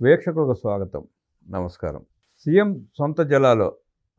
వీక్షకులకు స్వాగతం. నమస్కారం. సీఎం సొంత జిల్లాలో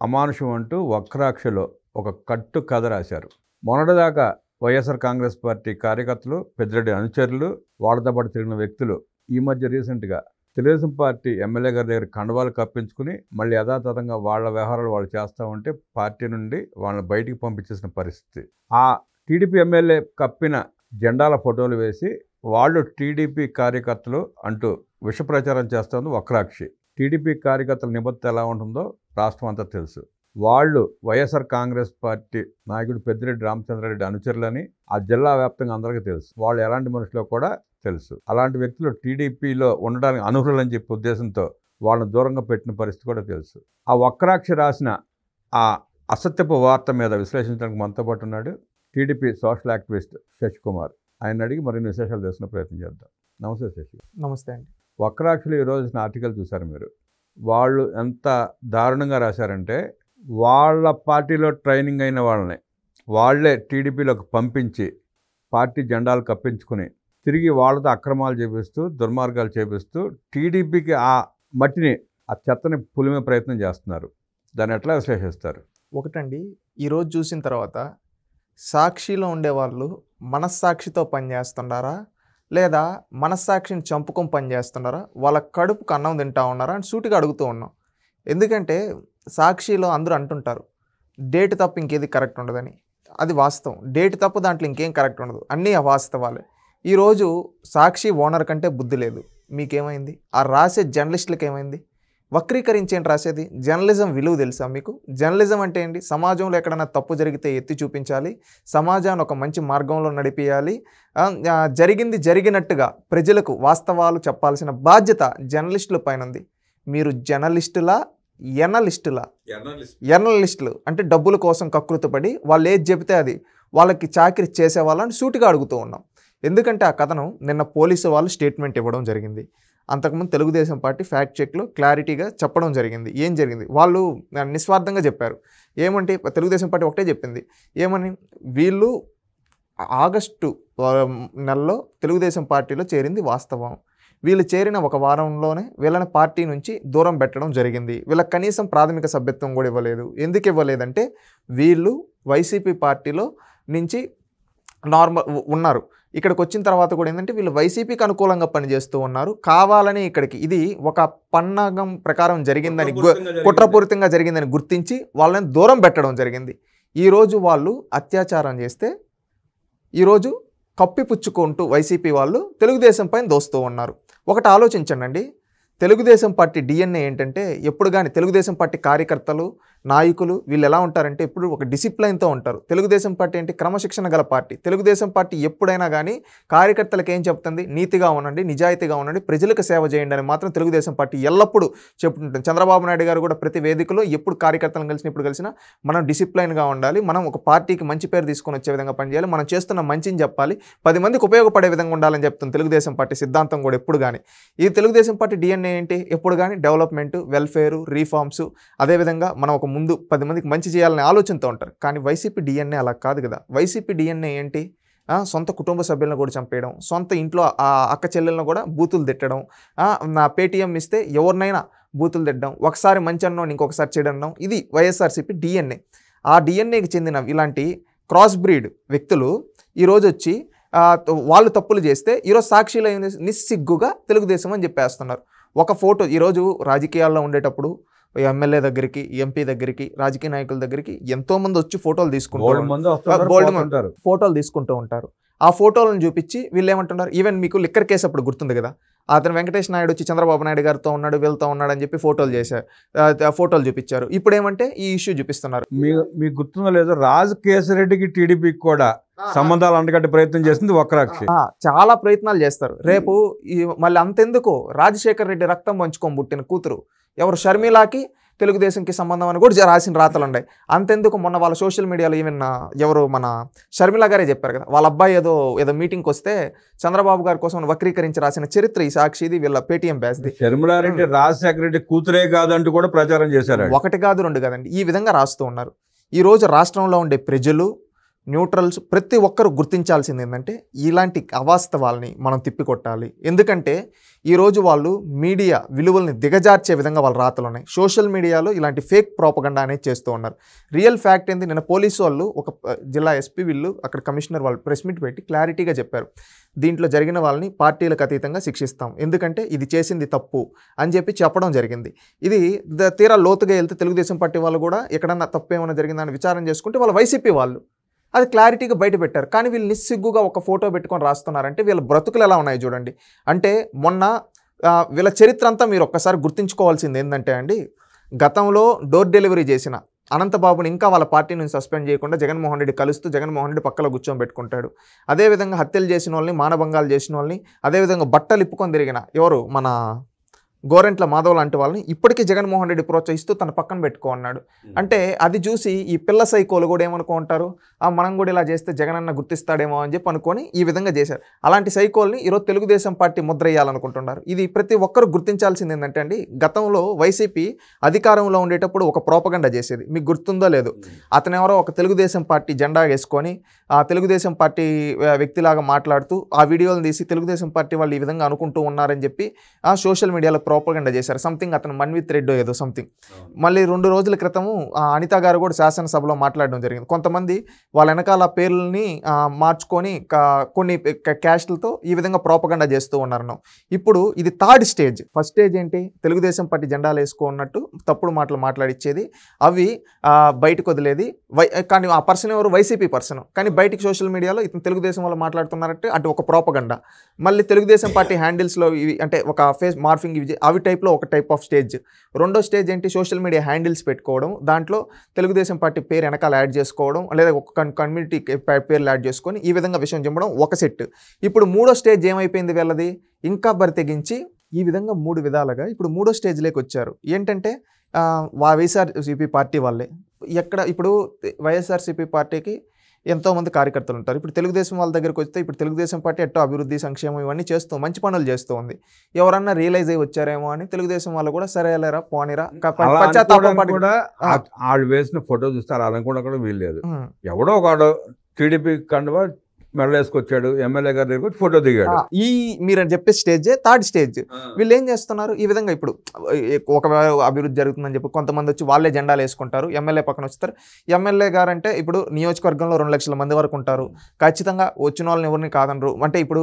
అమానుషం అంటూ వక్రాక్షలో ఒక కట్టు కథ రాశారు. మొన్నటిదాకా వైఎస్ఆర్ కాంగ్రెస్ పార్టీ కార్యకర్తలు, పెద్దిరెడ్డి అనుచరులు, వాళ్ళతో పాటు తిరిగిన వ్యక్తులు ఈ మధ్య రీసెంట్గా తెలుగుదేశం పార్టీ ఎమ్మెల్యే గారి దగ్గర కండవాలు కప్పించుకుని మళ్ళీ యథాతథంగా వాళ్ళ వ్యవహారాలు వాళ్ళు చేస్తూ ఉంటే పార్టీ నుండి వాళ్ళని బయటికి పంపించేసిన పరిస్థితి. ఆ టీడీపీ ఎమ్మెల్యే కప్పిన జెండాల ఫోటోలు వేసి వాళ్ళు టీడీపీ కార్యకర్తలు అంటూ విష ప్రచారం చేస్తుంది వక్రాక్షి. టీడీపీ కార్యకర్తల నిబద్ధత ఎలా ఉంటుందో రాష్ట్రం అంతా తెలుసు. వాళ్ళు వైఎస్ఆర్ కాంగ్రెస్ పార్టీ నాయకుడు పెద్దిరెడ్డి రామచంద్రారెడ్డి అనుచరులని ఆ జిల్లా వ్యాప్తంగా అందరికీ తెలుసు. వాళ్ళు ఎలాంటి మనుషులో కూడా తెలుసు. అలాంటి వ్యక్తులు టీడీపీలో ఉండడానికి అనర్హులని చెప్పే ఉద్దేశంతో వాళ్ళని దూరంగా పెట్టిన పరిస్థితి కూడా తెలుసు. ఆ వక్రాక్షి రాసిన ఆ అసత్యపు వార్త మీద విశ్లేషించడానికి మనతో పాటు ఉన్నాడు టీడీపీ సోషల్ యాక్టివిస్ట్ శశికుమార్. ఆయన అడిగి మరిన్ని విశేషాలు తెలుసుకునే ప్రయత్నం చేద్దాం. నమస్తే శశి. నమస్తే అండి. వక్రాక్షులు ఈరోజు ఆర్టికల్ చూశారు మీరు. వాళ్ళు ఎంత దారుణంగా రాశారంటే వాళ్ళ పార్టీలో ట్రైనింగ్ అయిన వాళ్ళని వాళ్ళే టీడీపీలోకి పంపించి పార్టీ జెండాలు కప్పించుకుని తిరిగి వాళ్ళతో అక్రమాలు చేపిస్తూ దుర్మార్గాలు చేపిస్తూ టీడీపీకి ఆ మట్టిని ఆ చెత్తని పులిమే ప్రయత్నం చేస్తున్నారు. దాన్ని ఎట్లా విశ్లేషిస్తారు? ఒకటండి, ఈరోజు చూసిన తర్వాత సాక్షిలో ఉండేవాళ్ళు మనస్సాక్షితో పనిచేస్తున్నారా లేదా మనస్సాక్షిని చంపుకొని పనిచేస్తున్నారా, వాళ్ళ కడుపుకు అన్నం తింటా ఉన్నారా అని సూటిగా అడుగుతూ ఉన్నాం. ఎందుకంటే సాక్షిలో అందరూ అంటుంటారు డేట్ తప్ప ఇంకేది కరెక్ట్ ఉండదని. అది వాస్తవం. డేట్ తప్ప దాంట్లో ఇంకేం కరెక్ట్ ఉండదు, అన్నీ అవాస్తవాలే. ఈరోజు సాక్షి ఓనర్ కంటే బుద్ధి లేదు. మీకేమైంది? ఆ రాసే జర్నలిస్టులకు ఏమైంది? వక్రీకరించేంటి రాసేది? జర్నలిజం విలువ తెలుసా మీకు? జర్నలిజం అంటే ఏంటి? సమాజంలో ఎక్కడైనా తప్పు జరిగితే ఎత్తి చూపించాలి, సమాజాన్ని ఒక మంచి మార్గంలో నడిపియాలి, జరిగింది జరిగినట్టుగా ప్రజలకు వాస్తవాలు చెప్పాల్సిన బాధ్యత జర్నలిస్టుల పైన ఉంది. మీరు జర్నలిస్టులా ఎర్నలిస్టులు అంటే డబ్బుల కోసం కకృతపడి వాళ్ళు ఏది చెబితే అది వాళ్ళకి చాకరీ చేసే వాళ్ళని సూటిగా అడుగుతూ ఉన్నాం. ఎందుకంటే ఆ కథను నిన్న పోలీసు వాళ్ళు స్టేట్మెంట్ ఇవ్వడం జరిగింది. అంతకుముందు తెలుగుదేశం పార్టీ ఫ్యాక్ట్ చెక్లో క్లారిటీగా చెప్పడం జరిగింది. ఏం జరిగింది? వాళ్ళు నిస్వార్థంగా చెప్పారు. ఏమంటే తెలుగుదేశం పార్టీ ఒకటే చెప్పింది. ఏమని? వీళ్ళు ఆగస్టు నెలలో తెలుగుదేశం పార్టీలో చేరింది వాస్తవం. వీళ్ళు చేరిన ఒక వారంలోనే వీళ్ళని పార్టీ నుంచి దూరం పెట్టడం జరిగింది. వీళ్ళకి కనీసం ప్రాథమిక సభ్యత్వం కూడా ఇవ్వలేదు. ఎందుకు ఇవ్వలేదంటే వీళ్ళు వైసీపీ పార్టీలో నుంచి నార్మల్ ఉన్నారు. ఇక్కడికి వచ్చిన తర్వాత కూడా ఏంటంటే వీళ్ళు వైసీపీకి అనుకూలంగా పనిచేస్తూ ఉన్నారు. కావాలని ఇక్కడికి ఇది ఒక పన్నాగం ప్రకారం జరిగిందని, కుట్రపూరితంగా జరిగిందని గుర్తించి వాళ్ళని దూరం పెట్టడం జరిగింది. ఈరోజు వాళ్ళు అత్యాచారం చేస్తే ఈరోజు కప్పిపుచ్చుకుంటూ వైసీపీ వాళ్ళు తెలుగుదేశం పైన దోస్తూ ఉన్నారు. ఒకటి ఆలోచించండి, తెలుగుదేశం పార్టీ డిఎన్ఏ ఏంటంటే ఎప్పుడు కానీ తెలుగుదేశం పార్టీ కార్యకర్తలు, నాయకులు వీళ్ళు ఎలా ఉంటారంటే ఎప్పుడు ఒక డిసిప్లైన్తో ఉంటారు. తెలుగుదేశం పార్టీ ఏంటి? క్రమశిక్షణ గల పార్టీ. తెలుగుదేశం పార్టీ ఎప్పుడైనా కానీ కార్యకర్తలకు ఏం చెప్తుంది? నీతిగా ఉండండి, నిజాయితీగా ఉండండి, ప్రజలకు సేవ చేయండి అని మాత్రం తెలుగుదేశం పార్టీ ఎల్లప్పుడూ చెప్తుంటుంది. చంద్రబాబు నాయుడు గారు కూడా ప్రతి వేదికలో ఎప్పుడు కార్యకర్తలను కలిసినా మనం డిసిప్లైన్గా ఉండాలి, మనం ఒక పార్టీకి మంచి పేరు తీసుకొని వచ్చే విధంగా పనిచేయాలి, మనం చేస్తున్న మంచిని చెప్పాలి, 10 మందికి ఉపయోగపడే విధంగా ఉండాలని చెప్తుంది తెలుగుదేశం పార్టీ సిద్ధాంతం కూడా ఎప్పుడు కానీ. ఈ తెలుగుదేశం పార్టీ డిఎన్ఏ ఏంటి? ఎప్పుడు కానీ డెవలప్మెంట్, వెల్ఫేరు, రీఫార్మ్స్, అదేవిధంగా మనం ఒక ముందు 10 మందికి మంచి చేయాలనే ఆలోచనతో ఉంటారు. కానీ వైసీపీ డిఎన్ఏ అలా కాదు కదా. వైసీపీ డిఎన్ఏ ఏంటి? సొంత కుటుంబ సభ్యులను కూడా చంపేయడం, సొంత ఇంట్లో అక్క చెల్లెలను కూడా బూతులు తిట్టడం, నా పేటీఎం ఇస్తే ఎవరినైనా బూతులు తిట్టడం, ఒకసారి మంచి అన్నం ఇంకొకసారి చెడడం, ఇది వైఎస్ఆర్సీపీ డిఎన్ఏ. ఆ డిఎన్ఏకి చెందిన ఇలాంటి క్రాస్ బ్రీడ్ వ్యక్తులు ఈరోజు వచ్చి వాళ్ళు తప్పులు చేస్తే ఈరోజు సాక్షిలో నిస్సిగ్గుగా తెలుగుదేశం అని చెప్పేస్తున్నారు. ఒక ఫోటో ఈరోజు రాజకీయాల్లో ఉండేటప్పుడు ఎమ్మెల్యే దగ్గరికి, ఎంపీ దగ్గరికి, రాజకీయ నాయకుల దగ్గరికి ఎంతోమంది వచ్చి ఫోటోలు తీసుకుంటూ ఉంటారు. ఆ ఫోటోలను చూపించి వీళ్ళు ఏమంటున్నారు? ఈవెన్ మీకు లిక్కర్ కేసు అప్పుడు గుర్తుంది కదా, అతను వెంకటేష్ నాయుడు వచ్చి చంద్రబాబు నాయుడు గారితో ఉన్నాడు, వీళ్ళతో ఉన్నాడు అని చెప్పి ఫోటోలు చూపించారు. ఇప్పుడు ఏమంటే ఈ ఇష్యూ చూపిస్తున్నారు. మీకు గుర్తుందో లేదో, రాజకేశరెడ్డికి టీడీపీకి కూడా సంబంధాలు అంటగట్టే ప్రయత్నం చేసింది వక్రాక్షి. చాలా ప్రయత్నాలు చేస్తారు. రేపు మళ్ళీ అంతెందుకు, రాజశేఖర్ రెడ్డి రక్తం పంచుకొని పుట్టిన కూతురు ఎవరు షర్మిలాకి తెలుగుదేశంకి సంబంధం అని కూడా రాసిన రాతలు ఉన్నాయి. అంతెందుకు, మొన్న వాళ్ళ సోషల్ మీడియాలో ఈవెన్ ఎవరు మన షర్మిల గారే చెప్పారు కదా, వాళ్ళ అబ్బాయి ఏదో మీటింగ్కి వస్తే చంద్రబాబు గారి కోసం వక్రీకరించి రాసిన చరిత్ర ఈ సాక్షిది, వీళ్ళ పేటీఎం బ్యాచ్ది. షర్మిల రెడ్డి రాజశేఖర రెడ్డి కూతురే కాదంటూ కూడా ప్రచారం చేశారు. ఒకటి కాదు, రెండు కాదండి, ఈ విధంగా రాస్తూ ఉన్నారు. ఈరోజు రాష్ట్రంలో ఉండే ప్రజలు, న్యూట్రల్స్ ప్రతి ఒక్కరు గుర్తించాల్సింది ఏంటంటే ఇలాంటి అవాస్తవాల్ని మనం తిప్పికొట్టాలి. ఎందుకంటే ఈరోజు వాళ్ళు మీడియా విలువల్ని దిగజార్చే విధంగా వాళ్ళ రాతలు ఉన్నాయి. సోషల్ మీడియాలో ఇలాంటి ఫేక్ ప్రోపగండా అనేది చేస్తూ ఉన్నారు. రియల్ ఫ్యాక్ట్ ఏంది, నిన్న పోలీసు వాళ్ళు ఒక జిల్లా ఎస్పీ వీళ్ళు అక్కడ కమిషనర్ వాళ్ళు ప్రెస్ మీట్ పెట్టి క్లారిటీగా చెప్పారు, దీంట్లో జరిగిన వాళ్ళని పార్టీలకు అతీతంగా శిక్షిస్తాం, ఎందుకంటే ఇది చేసింది తప్పు అని చెప్పి చెప్పడం జరిగింది. ఇది తీరా లోతుగా వెళ్తే తెలుగుదేశం పార్టీ వాళ్ళు కూడా ఎక్కడన్నా తప్పు ఏమైనా జరిగిందని విచారణ చేసుకుంటే వాళ్ళ వైసీపీ వాళ్ళు అది క్లారిటీగా బయట పెట్టారు. కానీ వీళ్ళు నిస్సిగ్గుగా ఒక ఫోటో పెట్టుకొని రాస్తున్నారంటే వీళ్ళ బ్రతుకులు ఎలా ఉన్నాయి చూడండి. అంటే మొన్న వీళ్ళ చరిత్ర అంతా మీరు ఒక్కసారి గుర్తుంచుకోవాల్సింది ఏంటంటే అండి, గతంలో డోర్ డెలివరీ చేసిన అనంతబాబుని ఇంకా వాళ్ళ పార్టీ నుంచి సస్పెండ్ చేయకుండా జగన్మోహన్ రెడ్డి కలుస్తూ జగన్మోహన్ రెడ్డి పక్కలో కూర్చోబెట్టుకుంటాడు. అదేవిధంగా హత్యలు చేసిన వాళ్ళని, మానభంగాలు చేసిన వాళ్ళని, అదేవిధంగా బట్టలు ఇప్పుకొని తిరిగిన ఎవరు మన గోరెంట్ల మాధవ్ లాంటి వాళ్ళని ఇప్పటికీ జగన్మోహన్ రెడ్డి ప్రోత్సహిస్తూ తన పక్కన పెట్టుకో అన్నాడు. అంటే అది చూసి ఈ పిల్ల సైకోలు కూడా ఏమనుకో ఉంటారు, మనం కూడా ఇలా చేస్తే జగనన్న గుర్తిస్తాడేమో అని చెప్పి అనుకొని ఈ విధంగా చేశారు. అలాంటి సైకోల్ని ఈరోజు తెలుగుదేశం పార్టీ ముద్ర వేయాలనుకుంటున్నారు. ఇది ప్రతి ఒక్కరు గుర్తించాల్సింది ఏంటంటే అండి, గతంలో వైసీపీ అధికారంలో ఉండేటప్పుడు ఒక ప్రోపగండా చేసేది, మీకు గుర్తుందో లేదు. అతను ఎవరో ఒక తెలుగుదేశం పార్టీ జెండా వేసుకొని ఆ తెలుగుదేశం పార్టీ వ్యక్తిలాగా మాట్లాడుతూ ఆ వీడియోలు తీసి తెలుగుదేశం పార్టీ వాళ్ళు ఈ విధంగా అనుకుంటూ ఉన్నారని చెప్పి ఆ సోషల్ మీడియాలో ప్రోపగండా చేశారు. సంథింగ్ అతను మన్విత్ రెడ్డో ఏదో సంథింగ్. మళ్ళీ 2 రోజుల క్రితము అనిత గారు కూడా శాసనసభలో మాట్లాడడం జరిగింది. కొంతమంది వాళ్ళ వెనకాల పేర్లని మార్చుకొని కొన్ని క్యాస్ట్లతో ఈ విధంగా ప్రోపగండా చేస్తూ ఉన్నారు. ఇప్పుడు ఇది థర్డ్ స్టేజ్. ఫస్ట్ స్టేజ్ ఏంటి, తెలుగుదేశం పార్టీ జెండాలు వేసుకున్నట్టు తప్పుడు మాటలు మాట్లాడిచ్చేది, అవి బయటకు వదిలేది. కానీ ఆ పర్సన్ ఎవరు, వైసీపీ పర్సన్, కానీ బయటికి సోషల్ మీడియాలో ఇతను తెలుగుదేశం వాళ్ళు మాట్లాడుతున్నారంటే అటు ఒక ప్రోపగండా. మళ్ళీ తెలుగుదేశం పార్టీ హ్యాండిల్స్లో ఇవి అంటే ఒక ఫేస్ మార్ఫింగ్ ఇవి అవి టైప్లో ఒక టైప్ ఆఫ్ స్టేజ్. రెండో స్టేజ్ ఏంటి, సోషల్ మీడియా హ్యాండిల్స్ పెట్టుకోవడం, దాంట్లో తెలుగుదేశం పార్టీ పేరు వెనకాల యాడ్ చేసుకోవడం, లేదా ఒక కమ్యూనిటీ పేర్లు యాడ్ చేసుకొని ఈ విధంగా విషయం చెప్పడం ఒక సెట్. ఇప్పుడు మూడో స్టేజ్ ఏమైపోయింది వీళ్ళది, ఇంకా బరితెగించి ఈ విధంగా 3 విధాలుగా ఇప్పుడు మూడో స్టేజ్లోకి వచ్చారు. ఏంటంటే వైఎస్ఆర్సీపీ పార్టీ వాళ్ళే ఎక్కడ ఇప్పుడు వైఎస్ఆర్సీపీ పార్టీకి ఎంతోమంది కార్యకర్తలు ఉంటారు. ఇప్పుడు తెలుగుదేశం వాళ్ళ దగ్గరికి వస్తే ఇప్పుడు తెలుగుదేశం పార్టీ ఎట్టో అభివృద్ధి సంక్షేమం ఇవన్నీ చేస్తూ మంచి పనులు చేస్తూ ఉంది. ఎవరన్నా రియలైజ్ అయ్యి వచ్చారేమో అని తెలుగుదేశం వాళ్ళు కూడా సరేలేరా పోనీరా కూడా వాళ్ళు వేసిన ఫోటో చూస్తే అలా అనుకోవడం కూడా వీల్లేదు. ఎవడో ఒక టీడీపీ కండువా మెడలేసుకొచ్చాడు, ఎమ్మెల్యే గారి దగ్గర ఫోటో దిగాడు. ఈ మీరు చెప్పే స్టేజ్ థర్డ్ స్టేజ్. వీళ్ళు ఏం చేస్తున్నారు, ఈ విధంగా ఇప్పుడు ఒకవేళ అభివృద్ధి జరుగుతుందని చెప్పి కొంతమంది వచ్చి వాళ్ళే జెండాలు వేసుకుంటారు, ఎమ్మెల్యే పక్కన వస్తారు. ఎమ్మెల్యే గారు అంటే ఇప్పుడు నియోజకవర్గంలో 2 లక్షల మంది వరకు ఉంటారు. ఖచ్చితంగా వచ్చిన వాళ్ళని ఎవరిని కాదనరు. అంటే ఇప్పుడు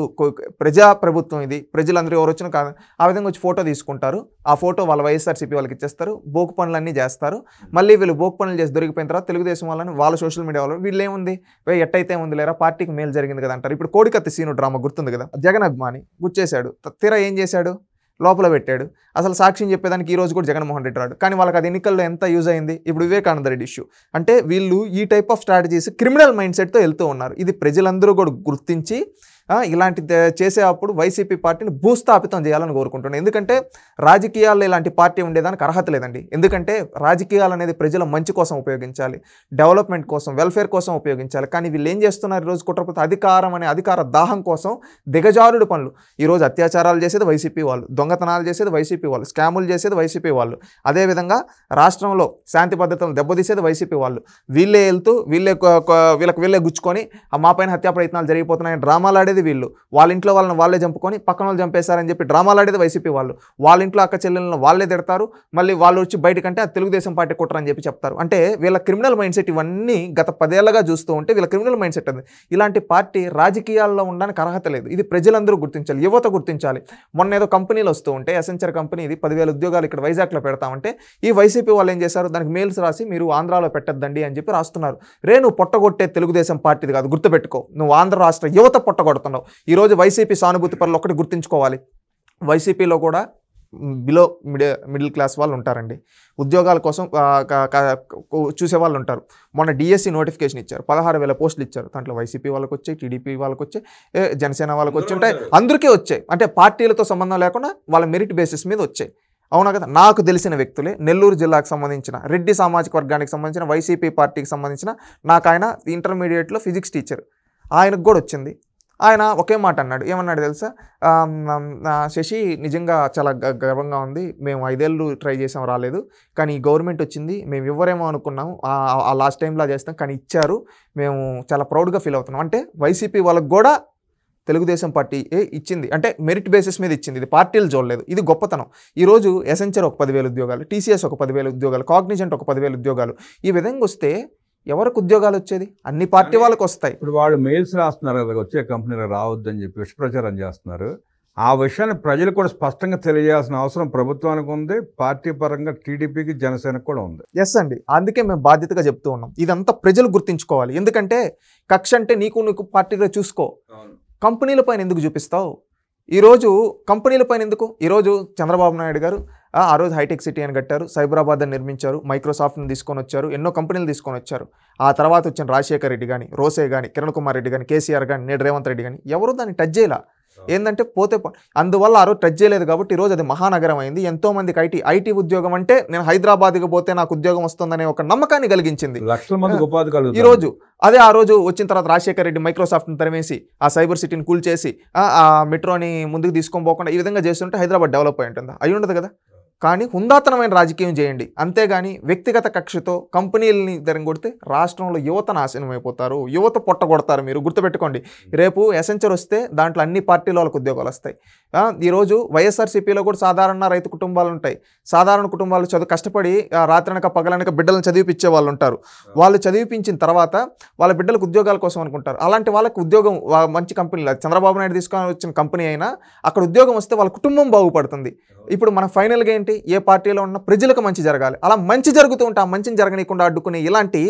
ప్రజా ప్రభుత్వం ఇది, ప్రజలందరూ ఎవరు వచ్చినా కాదు, ఆ విధంగా వచ్చి ఫోటో తీసుకుంటారు. ఆ ఫోటో వాళ్ళ వైఎస్ఆర్సీపీ వాళ్ళకి ఇచ్చేస్తారు, బోకు పనులన్నీ చేస్తారు. మళ్ళీ వీళ్ళు బోకు పనులు చేసి దొరికిపోయిన తర్వాత తెలుగుదేశం వాళ్ళని వాళ్ళ సోషల్ మీడియా వాళ్ళు వీళ్ళు ఏముంది ఎట్టయితే ఉంది లేరా పార్టీకి మేలు జరిగింది కదా అంటారు. ఇప్పుడు కోడికత్తి సీను డ్రామా గుర్తుంది కదా, జగన్ అభిమాని గుర్చేశాడు, తీరా ఏం చేశాడు, లోపల పెట్టాడు. అసలు సాక్ష్యం చెప్పేదానికి ఈ రోజు కూడా జగన్మోహన్ రెడ్డి రాడు. కానీ వాళ్ళకి అది ఎన్నికల్లో ఎంత యూజ్ అయింది. ఇప్పుడు వివేకానంద రెడ్డి ఇష్యూ అంటే వీళ్ళు ఈ type of strategies criminal mind సెట్తో వెళ్తూ ఉన్నారు. ఇది ప్రజలందరూ కూడా గుర్తించి ఇలాంటి చేసే అప్పుడు వైసీపీ పార్టీని భూస్థాపితం చేయాలని కోరుకుంటున్నాను. ఎందుకంటే రాజకీయాల్లో ఇలాంటి పార్టీ ఉండేదానికి అర్హత లేదండి. ఎందుకంటే రాజకీయాలు అనేది ప్రజల మంచి కోసం ఉపయోగించాలి, డెవలప్మెంట్ కోసం, వెల్ఫేర్ కోసం ఉపయోగించాలి. కానీ వీళ్ళు ఏం చేస్తున్నారు, ఈరోజు కుట్రపతి అధికారం అనే అధికార దాహం కోసం దిగజారుడు పనులు. ఈరోజు అత్యాచారాలు చేసేది వైసీపీ వాళ్ళు, దొంగతనాలు చేసేది వైసీపీ వాళ్ళు, స్కాములు చేసేది వైసీపీ వాళ్ళు, అదేవిధంగా రాష్ట్రంలో శాంతి భద్రతలను దెబ్బతీసేది వైసీపీ వాళ్ళు. వీళ్ళే వెళ్తూ వీళ్ళకి వీళ్ళే గుచ్చుకొని మా పైన హత్యా ప్రయత్నాలు జరిగిపోతున్నాయని డ్రామాలు ఆడేది వీళ్ళు. వాళ్ళ ఇంట్లో వాళ్ళని వాళ్ళే చంపుకొని పక్కన వాళ్ళు చంపేశారని చెప్పి డ్రామాలు ఆడేది వైసీపీ వాళ్ళు. వాళ్ళ ఇంట్లో అక్క చెల్లెలను వాళ్ళే తిడతారు, మళ్ళీ వాళ్ళు వచ్చి బయటకంటే అది తెలుగుదేశం పార్టీ కుట్ర అని చెప్పి చెప్తారు. అంటే వీళ్ళ క్రిమినల్ మైండ్ సెట్ ఇవన్నీ గత 10 ఏళ్లుగా చూస్తూ ఉంటే వీళ్ళ క్రిమినల్ మైండ్ సెట్ ఉంది. ఇలాంటి పార్టీ రాజకీయాల్లో ఉండడానికి అర్హత లేదు. ఇది ప్రజలందరూ గుర్తించాలి, యువత గుర్తించాలి. మొన్న ఏదో కంపెనీలు వస్తూ ఉంటే ఎసెంచర్ కంపెనీ ఇది 10,000 ఉద్యోగాలు ఇక్కడ వైజాగ్లో పెడతామంటే ఈ వైసీపీ వాళ్ళు ఏం చేశారు, దానికి మెయిల్స్ రాసి మీరు ఆంధ్రాలో పెట్టద్దండి అని చెప్పి రాస్తున్నారు. నువ్వు పొట్టగొట్టే తెలుగుదేశం పార్టీది కాదు, గుర్తుపెట్టుకో. నువ్వు ఆంధ్ర రాష్ట్ర యువత పొట్టగొడుతున్నావు. ఈరోజు వైసీపీ సానుభూతి పరులు ఒకటి గుర్తుంచుకోవాలి, వైసీపీలో కూడా బిలో మిడిల్ క్లాస్ వాళ్ళు ఉంటారండి. ఉద్యోగాల కోసం చూసే వాళ్ళు ఉంటారు. మొన్న డిఎస్సి నోటిఫికేషన్ ఇచ్చారు, 16,000 పోస్టులు ఇచ్చారు. దాంట్లో వైసీపీ వాళ్ళకి వచ్చాయి, టీడీపీ వాళ్ళకి వచ్చాయి, జనసేన వాళ్ళకి వచ్చి ఉంటాయి, అందరికీ వచ్చాయి. అంటే పార్టీలతో సంబంధం లేకుండా వాళ్ళ మెరిట్ బేసిస్ మీద వచ్చాయి. అవునా కదా. నాకు తెలిసిన వ్యక్తులే నెల్లూరు జిల్లాకు సంబంధించిన రెడ్డి సామాజిక వర్గానికి సంబంధించిన వైసీపీ పార్టీకి సంబంధించిన నాకు ఆయన ఇంటర్మీడియట్లో ఫిజిక్స్ టీచర్, ఆయనకు కూడా వచ్చింది. ఆయన ఒకే మాట అన్నాడు. ఏమన్నాడు తెలుసా? శశి నిజంగా చాలా గర్వంగా ఉంది. మేము 5 ఏళ్ళు ట్రై చేసాం రాలేదు. కానీ ఈ గవర్నమెంట్ వచ్చింది. మేము ఇవ్వరేమో అనుకున్నాము. ఆ లాస్ట్ టైంలా చేస్తాం కానీ ఇచ్చారు. మేము చాలా ప్రౌడ్‌గా ఫీల్ అవుతున్నాం. అంటే వైసీపీ వాళ్ళకి కూడా తెలుగుదేశం పార్టీ ఇచ్చింది. అంటే మెరిట్ బేసిస్ మీద ఇచ్చింది. ఇది పార్టీలు చూడలేదు. ఇది గొప్పతనం. ఈరోజు ఎసెంచర్ ఒక 10,000 ఉద్యోగాలు, టీసీఎస్ ఒక 10,000 ఉద్యోగాలు, కాగ్నిజెంట్ ఒక 10,000 ఉద్యోగాలు. ఈ విధంగా వస్తే ఎవరికి ఉద్యోగాలు వచ్చేది? అన్ని పార్టీ వాళ్ళకి వస్తాయి. ఇప్పుడు వాళ్ళు మెయిల్స్ రాస్తున్నారు కదా, వచ్చే కంపెనీలకు రావద్దని చెప్పి విషప్రచారం చేస్తున్నారు. ఆ విషయాన్ని ప్రజలు కూడా స్పష్టంగా తెలియజేయాల్సిన అవసరం ప్రభుత్వానికి ఉంది, పార్టీ పరంగా టీడీపీకి జనసేనకు కూడా ఉంది. ఎస్ అండి, అందుకే మేము బాధ్యతగా చెప్తూ ఉన్నాం. ఇదంతా ప్రజలు గుర్తించుకోవాలి. ఎందుకంటే కక్ష అంటే నీకు పార్టీగా చూసుకో, కంపెనీల పైన ఎందుకు చూపిస్తావు? ఈరోజు కంపెనీల పైన ఎందుకు? ఈరోజు చంద్రబాబు నాయుడు గారు ఆ రోజు హైటెక్ సిటీ అని కట్టారు, సైబరాబాద్ అని నిర్మించారు, మైక్రోసాఫ్ట్ని తీసుకొని వచ్చారు, ఎన్నో కంపెనీలు తీసుకొని వచ్చారు. ఆ తర్వాత వచ్చిన రాజశేఖర్ రెడ్డి కానీ, రోసే కానీ, కిరణ్ కుమార్ రెడ్డి కానీ, కేసీఆర్ కానీ, నేడు రేవంత్ రెడ్డి కానీ ఎవరు దాన్ని టచ్ చేయలే. ఏంటంటే అందువల్ల ఆ రోజు టచ్ చేయలేదు కాబట్టి ఈరోజు అది మహానగరం అయింది. ఎంతోమందికి ఐటీ ఉద్యోగం అంటే నేను హైదరాబాద్కి పోతే నాకు ఉద్యోగం వస్తుందనే ఒక నమ్మకాన్ని కలిగించింది. లక్షల మందికి ఉపాధి కలుగుతుంది. ఈరోజు ఆ రోజు వచ్చిన తర్వాత రాజశేఖర్ రెడ్డి మైక్రోసాఫ్ట్ని తరిమేసి ఆ సైబర్ సిటీని కూల్చేసి ఆ మెట్రోని ముందుకు తీసుకొని పోకుండా ఈ విధంగా చేస్తుంటే హైదరాబాద్ డెవలప్ అయి ఉంటుంది. అయి ఉండదు కదా. కానీ హుందాతనమైన రాజకీయం చేయండి, అంతేగాని వ్యక్తిగత కక్షతో కంపెనీలని కొడితే రాష్ట్రంలో యువత నాశనం అయిపోతారు, యువత పొట్టగొడతారు. మీరు గుర్తుపెట్టుకోండి, రేపు ఎసెంచర్ వస్తే దాంట్లో అన్ని పార్టీల వాళ్ళకు ఉద్యోగాలు వస్తాయి. ఈరోజు వైఎస్ఆర్సీపీలో కూడా సాధారణ రైతు కుటుంబాలు ఉంటాయి. సాధారణ కుటుంబాలు కష్టపడి రాత్రనక పగలనక బిడ్డలను చదివిపించే వాళ్ళు ఉంటారు. వాళ్ళు చదివిపించిన తర్వాత వాళ్ళ బిడ్డలకు ఉద్యోగాల కోసం అనుకుంటారు. అలాంటి వాళ్ళకి ఉద్యోగం మంచి కంపెనీలు, చంద్రబాబు నాయుడు తీసుకొని వచ్చిన కంపెనీ అయినా అక్కడ ఉద్యోగం వస్తే వాళ్ళ కుటుంబం బాగుపడుతుంది. ఇప్పుడు మన ఫైనల్గా ఏంటి? ఏ పార్టీలో ఉన్న ప్రజలకు మంచి జరగాలి. అలా మంచి జరుగుతూ ఉంటే ఆ మంచిని జరగనీయకుండా అడ్డుకునే ఇలాంటి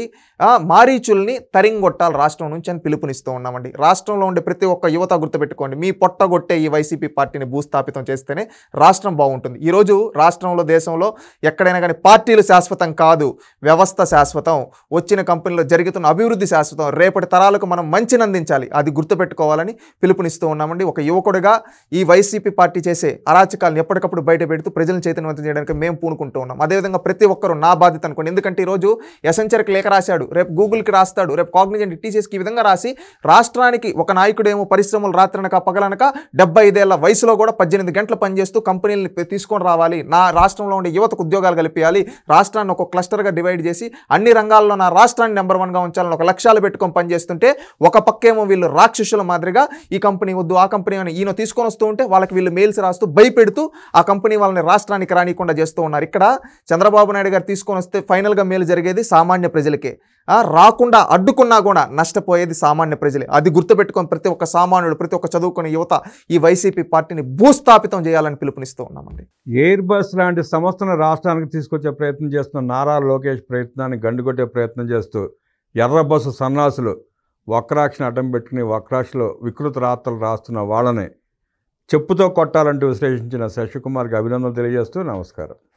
మారీచుల్ని తరింగొట్టాలి రాష్ట్రం నుంచి అని పిలుపునిస్తూ ఉన్నామండి. రాష్ట్రంలో ఉండే ప్రతి ఒక్క యువత గుర్తుపెట్టుకోండి, మీ పొట్టగొట్టే ఈ వైసీపీ పార్టీని భూస్థాపితం చేస్తేనే రాష్ట్రం బాగుంటుంది. ఈరోజు రాష్ట్రంలో, దేశంలో ఎక్కడైనా కానీ పార్టీలు శాశ్వతం కాదు, వ్యవస్థ శాశ్వతం. వచ్చిన కంపెనీలో జరుగుతున్న అభివృద్ధి శాశ్వతం. రేపటి తరాలకు మనం మంచిని అందించాలి, అది గుర్తుపెట్టుకోవాలని పిలుపునిస్తూ ఉన్నామండి. ఒక యువకుడిగా ఈ వైసీపీ పార్టీ చేసే అరాచకాలను ఎప్పటికప్పుడు బయట పెడుతూ ప్రజలను చైతన్యవంతం చేయడానికి మేము పూనుకుంటూ ఉన్నాం. అదేవిధంగా ప్రతి ఒక్కరూ నా బాధ్యత అనుకోండి. ఎందుకంటే ఈరోజు ఎసెంచర్కి లేఖ రాశాడు, రేపు గూగుల్కి రాస్తాడు, రేపు కాగ్నిజెంట్, టీసీఎస్కి ఈ విధంగా రాసి రాష్ట్రానికి ఒక నాయకుడేమో పరిశ్రమలు రాత్రనక పగలనక 75 ఏళ్ల వయసులో కూడా 18 గంటలు పనిచేస్తూ కంపెనీలను తీసుకొని రావాలి, నా రాష్ట్రంలో ఉండే యువతకు ఉద్యోగాలు కల్పించాలి, రాష్ట్రాన్ని ఒక క్లస్టర్గా డివైడ్ చేసి అన్ని రంగాల్లో నా రాష్ట్రాన్ని నెంబర్ 1గా ఉంచాలని ఒక లక్ష్యాలు పెట్టుకొని పనిచేస్తుంటే ఒక పక్కేమో వీళ్ళు రాక్షసుల మాదిరిగా ఈ కంపెనీ వద్దు, ఆ కంపెనీ అని ఈయన తీసుకొని వస్తూ ఉంటే వాళ్ళకి వీళ్ళు మెయిల్స్ రాస్తూ భయపెడుతూ ఆ కంపెనీ వాళ్ళని రాష్ట్రానికి రానికుండా చేస్తూ ఉన్నారు. ఇక్కడ చంద్రబాబు నాయుడు గారు తీసుకొని వస్తే ఫైనల్గా మేలు జరిగేది సామాన్య ప్రజలకే, రాకుండా అడ్డుకున్నా కూడా నష్టపోయేది సామాన్య ప్రజలే. అది గుర్తుపెట్టుకొని ప్రతి ఒక్క సామాన్యుడు, ప్రతి ఒక్క చదువుకునే యువత ఈ వైసీపీ పార్టీని భూస్థాపితం చేయాలని పిలుపునిస్తూ ఉన్నామండి. ఎయిర్ బస్ లాంటి సంస్థను రాష్ట్రానికి తీసుకొచ్చే ప్రయత్నం చేస్తున్న నారా లోకేష్ ప్రయత్నాన్ని గండుకొట్టే ప్రయత్నం చేస్తూ ఎర్ర బస్సు సన్నాసులు వక్రాక్షని అడ్డం పెట్టుకుని వక్రాక్షలో వికృత రాతలు రాస్తున్న వాళ్ళని చెప్పుతో కొట్టాలంటూ విశ్లేషించిన శశికుమార్కి అభినందనలు తెలియజేస్తూ నమస్కారం.